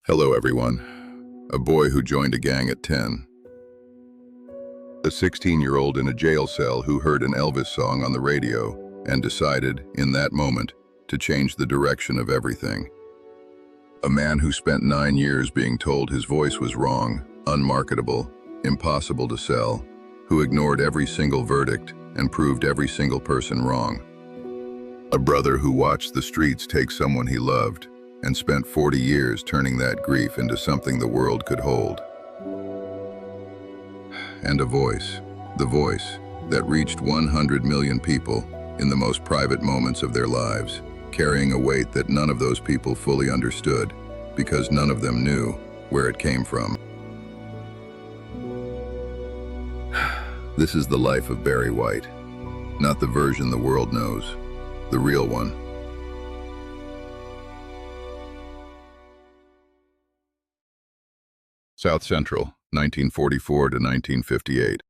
Hello, everyone. A boy who joined a gang at 10. A 16-year-old in a jail cell who heard an Elvis song on the radio and decided, in that moment, to change the direction of everything. A man who spent 9 years being told his voice was wrong, unmarketable, impossible to sell, who ignored every single verdict and proved every single person wrong. A brother who watched the streets take someone he loved and spent 40 years turning that grief into something the world could hold. And a voice, the voice that reached 100 million people in the most private moments of their lives, carrying a weight that none of those people fully understood because none of them knew where it came from. This is the life of Barry White, not the version the world knows, the real one. South Central, 1944 to 1958.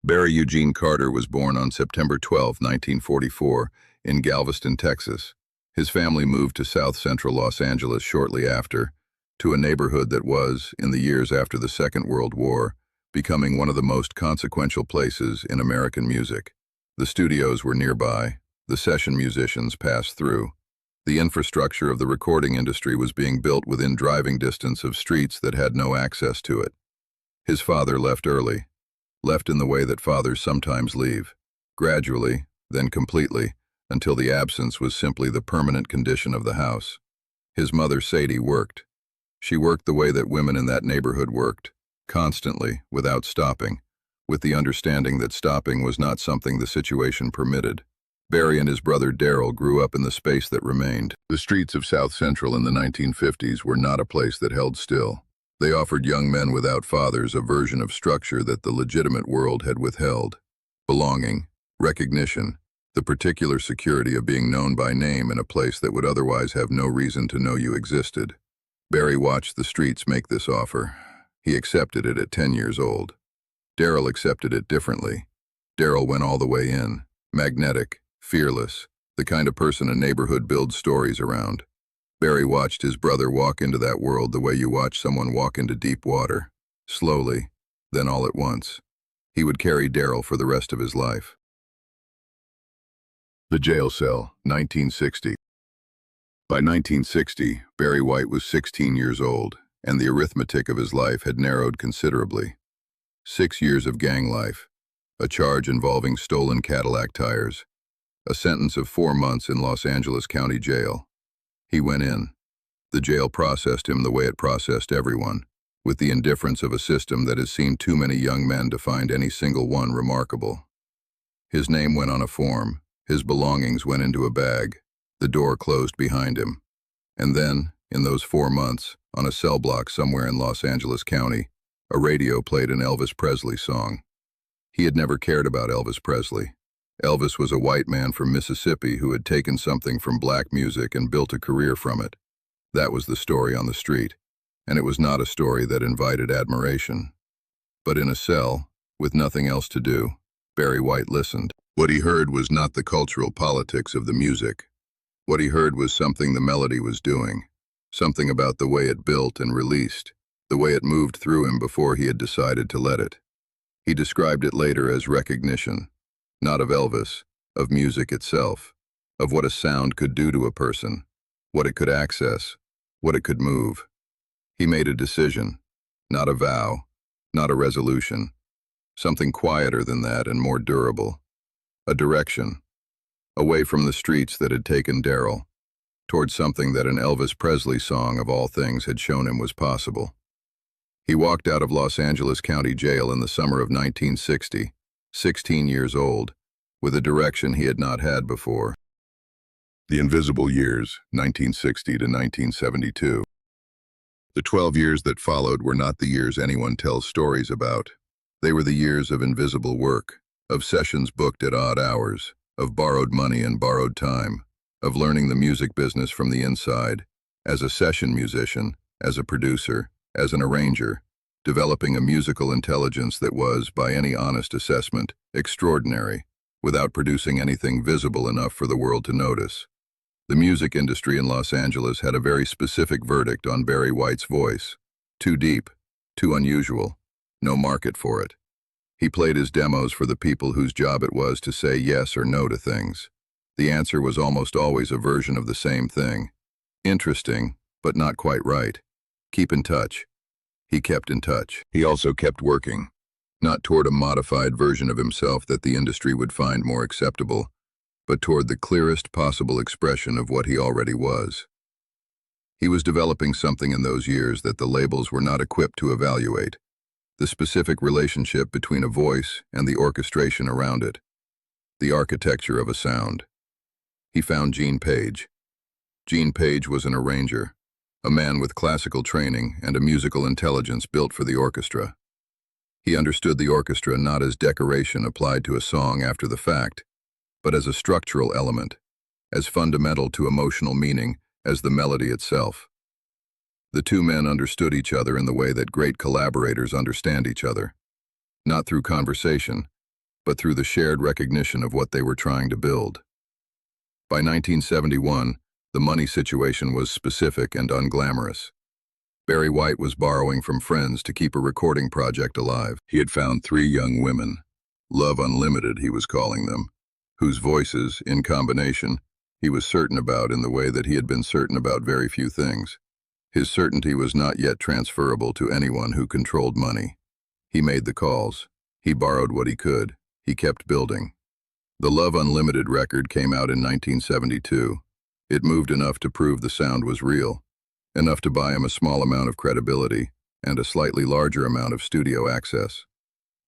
Barry Eugene Carter was born on September 12, 1944, in Galveston, Texas. His family moved to South Central Los Angeles shortly after, to a neighborhood that was, in the years after the Second World War, becoming one of the most consequential places in American music. The studios were nearby, the session musicians passed through. The infrastructure of the recording industry was being built within driving distance of streets that had no access to it. His father left early, left in the way that fathers sometimes leave, gradually, then completely, until the absence was simply the permanent condition of the house. His mother, Sadie, worked. She worked the way that women in that neighborhood worked, constantly, without stopping, with the understanding that stopping was not something the situation permitted. Barry and his brother Darryl grew up in the space that remained. The streets of South Central in the 1950s were not a place that held still. They offered young men without fathers a version of structure that the legitimate world had withheld. Belonging, recognition, the particular security of being known by name in a place that would otherwise have no reason to know you existed. Barry watched the streets make this offer. He accepted it at 10 years old. Darryl accepted it differently. Darryl went all the way in, magnetic, fearless, the kind of person a neighborhood builds stories around. Barry watched his brother walk into that world the way you watch someone walk into deep water, slowly, then all at once. He would carry Darryl for the rest of his life. The jail cell, 1960. By 1960, Barry White was 16 years old, and the arithmetic of his life had narrowed considerably. 6 years of gang life, a charge involving stolen Cadillac tires, a sentence of 4 months in Los Angeles County Jail. He went in. The jail processed him the way it processed everyone, with the indifference of a system that has seen too many young men to find any single one remarkable. His name went on a form, his belongings went into a bag, the door closed behind him. And then, in those 4 months, on a cell block somewhere in Los Angeles County, a radio played an Elvis Presley song. He had never cared about Elvis Presley. Elvis was a white man from Mississippi who had taken something from black music and built a career from it. That was the story on the street, and it was not a story that invited admiration. But in a cell, with nothing else to do, Barry White listened. What he heard was not the cultural politics of the music. What he heard was something the melody was doing, something about the way it built and released, the way it moved through him before he had decided to let it. He described it later as recognition. Not of Elvis, of music itself, of what a sound could do to a person, what it could access, what it could move. He made a decision, not a vow, not a resolution, something quieter than that and more durable. A direction, away from the streets that had taken Darryl, towards something that an Elvis Presley song of all things had shown him was possible. He walked out of Los Angeles County Jail in the summer of 1960, 16 years old, with a direction he had not had before. The invisible years, 1960 to 1972. The 12 years that followed were not the years anyone tells stories about. They were the years of invisible work, of sessions booked at odd hours, of borrowed money and borrowed time, of learning the music business from the inside, as a session musician, as a producer, as an arranger, developing a musical intelligence that was, by any honest assessment, extraordinary, without producing anything visible enough for the world to notice. The music industry in Los Angeles had a very specific verdict on Barry White's voice. Too deep, too unusual, no market for it. He played his demos for the people whose job it was to say yes or no to things. The answer was almost always a version of the same thing. Interesting, but not quite right. Keep in touch. He kept in touch. He also kept working. Not toward a modified version of himself that the industry would find more acceptable, but toward the clearest possible expression of what he already was. He was developing something in those years that the labels were not equipped to evaluate, the specific relationship between a voice and the orchestration around it, the architecture of a sound. He found Gene Page. Gene Page was an arranger, a man with classical training and a musical intelligence built for the orchestra. He understood the orchestra not as decoration applied to a song after the fact, but as a structural element, as fundamental to emotional meaning as the melody itself. The two men understood each other in the way that great collaborators understand each other, not through conversation, but through the shared recognition of what they were trying to build. By 1971, the money situation was specific and unglamorous. Barry White was borrowing from friends to keep a recording project alive. He had found 3 young women, Love Unlimited he was calling them, whose voices, in combination, he was certain about in the way that he had been certain about very few things. His certainty was not yet transferable to anyone who controlled money. He made the calls. He borrowed what he could. He kept building. The Love Unlimited record came out in 1972. It moved enough to prove the sound was real, enough to buy him a small amount of credibility and a slightly larger amount of studio access.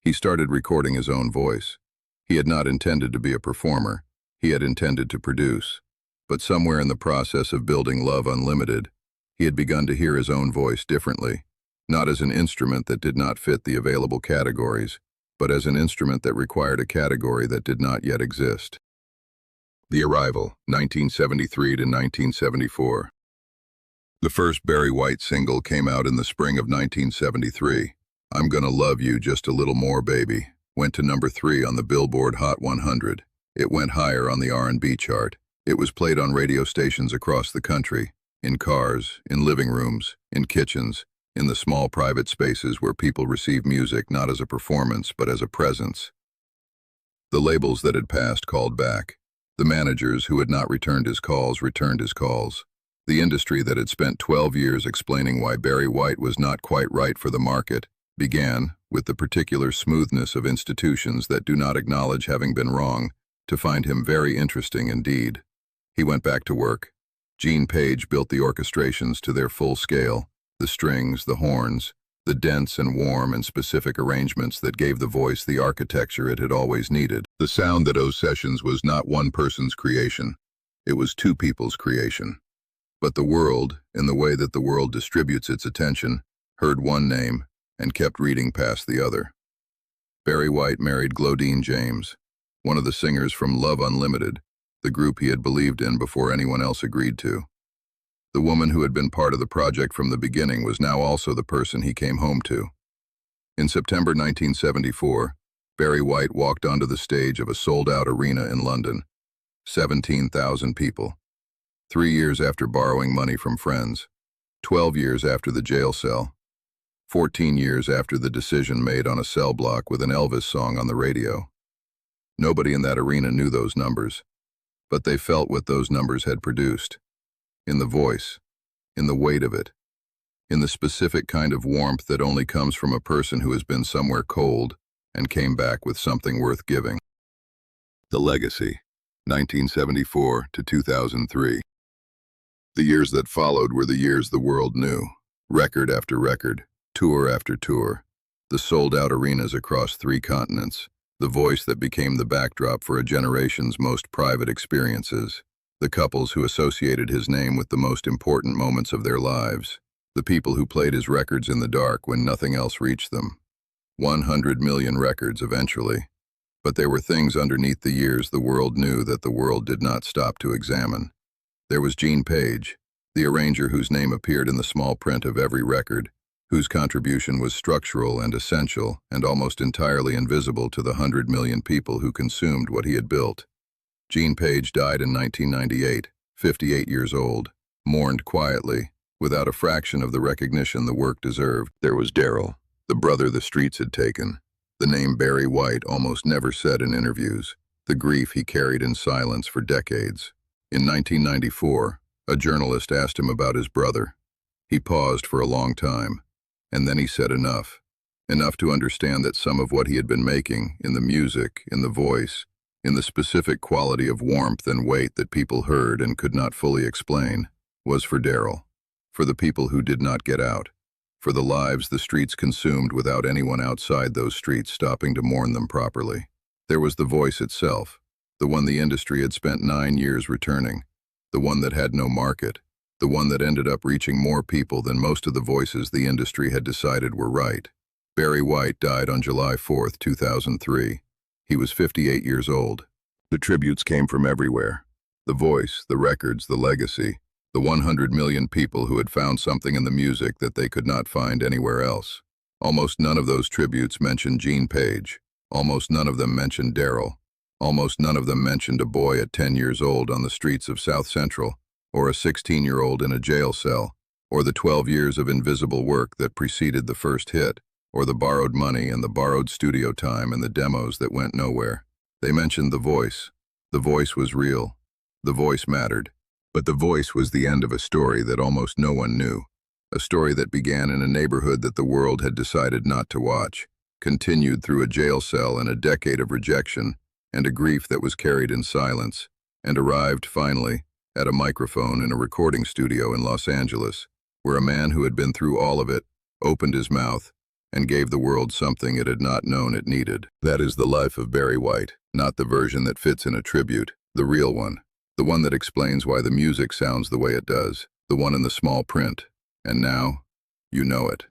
He started recording his own voice. He had not intended to be a performer. He had intended to produce. But somewhere in the process of building Love Unlimited, he had begun to hear his own voice differently, not as an instrument that did not fit the available categories, but as an instrument that required a category that did not yet exist. The Arrival, 1973 to 1974. The first Barry White single came out in the spring of 1973. I'm Gonna Love You Just a Little More, Baby went to number 3 on the Billboard Hot 100. It went higher on the R&B chart. It was played on radio stations across the country, in cars, in living rooms, in kitchens, in the small private spaces where people receive music not as a performance but as a presence. The labels that had passed called back. The managers who had not returned his calls returned his calls. The industry that had spent 12 years explaining why Barry White was not quite right for the market began, with the particular smoothness of institutions that do not acknowledge having been wrong, to find him very interesting indeed. He went back to work. Gene Page built the orchestrations to their full scale, the strings, the horns, the dense and warm and specific arrangements that gave the voice the architecture it had always needed. The sound that owes sessions was not one person's creation. It was 2 people's creation. But the world, in the way that the world distributes its attention, heard one name and kept reading past the other. Barry White married Glodine James, one of the singers from Love Unlimited, the group he had believed in before anyone else agreed to. The woman who had been part of the project from the beginning was now also the person he came home to. In September 1974, Barry White walked onto the stage of a sold-out arena in London. 17,000 people. 3 years after borrowing money from friends. 12 years after the jail cell. 14 years after the decision made on a cell block with an Elvis song on the radio. Nobody in that arena knew those numbers, but they felt what those numbers had produced. In the voice, in the weight of it, in the specific kind of warmth that only comes from a person who has been somewhere cold and came back with something worth giving. The Legacy, 1974 to 2003. The years that followed were the years the world knew. Record after record, tour after tour, the sold-out arenas across 3 continents, the voice that became the backdrop for a generation's most private experiences, the couples who associated his name with the most important moments of their lives, the people who played his records in the dark when nothing else reached them. 100 million records eventually. But there were things underneath the years the world knew that the world did not stop to examine. There was Gene Page, the arranger whose name appeared in the small print of every record, whose contribution was structural and essential and almost entirely invisible to the 100 million people who consumed what he had built. Gene Page died in 1998, 58 years old, mourned quietly, without a fraction of the recognition the work deserved. There was Darryl, the brother the streets had taken. The name Barry White almost never said in interviews, the grief he carried in silence for decades. In 1994, a journalist asked him about his brother. He paused for a long time, and then he said enough. Enough to understand that some of what he had been making, in the music, in the voice, in the specific quality of warmth and weight that people heard and could not fully explain, was for Darryl, for the people who did not get out, for the lives the streets consumed without anyone outside those streets stopping to mourn them properly. There was the voice itself, the one the industry had spent 9 years returning, the one that had no market, the one that ended up reaching more people than most of the voices the industry had decided were right. Barry White died on July 4, 2003. He was 58 years old. The tributes came from everywhere. The voice, the records, the legacy, the 100 million people who had found something in the music that they could not find anywhere else. Almost none of those tributes mentioned Gene Page. Almost none of them mentioned Darryl. Almost none of them mentioned a boy at 10 years old on the streets of South Central, or a 16-year-old in a jail cell, or the 12 years of invisible work that preceded the first hit, or the borrowed money and the borrowed studio time and the demos that went nowhere. They mentioned the voice. The voice was real. The voice mattered. But the voice was the end of a story that almost no one knew. A story that began in a neighborhood that the world had decided not to watch, continued through a jail cell and a decade of rejection, and a grief that was carried in silence, and arrived, finally, at a microphone in a recording studio in Los Angeles, where a man who had been through all of it opened his mouth and gave the world something it had not known it needed. That is the life of Barry White, not the version that fits in a tribute, the real one, the one that explains why the music sounds the way it does, the one in the small print. And now, you know it.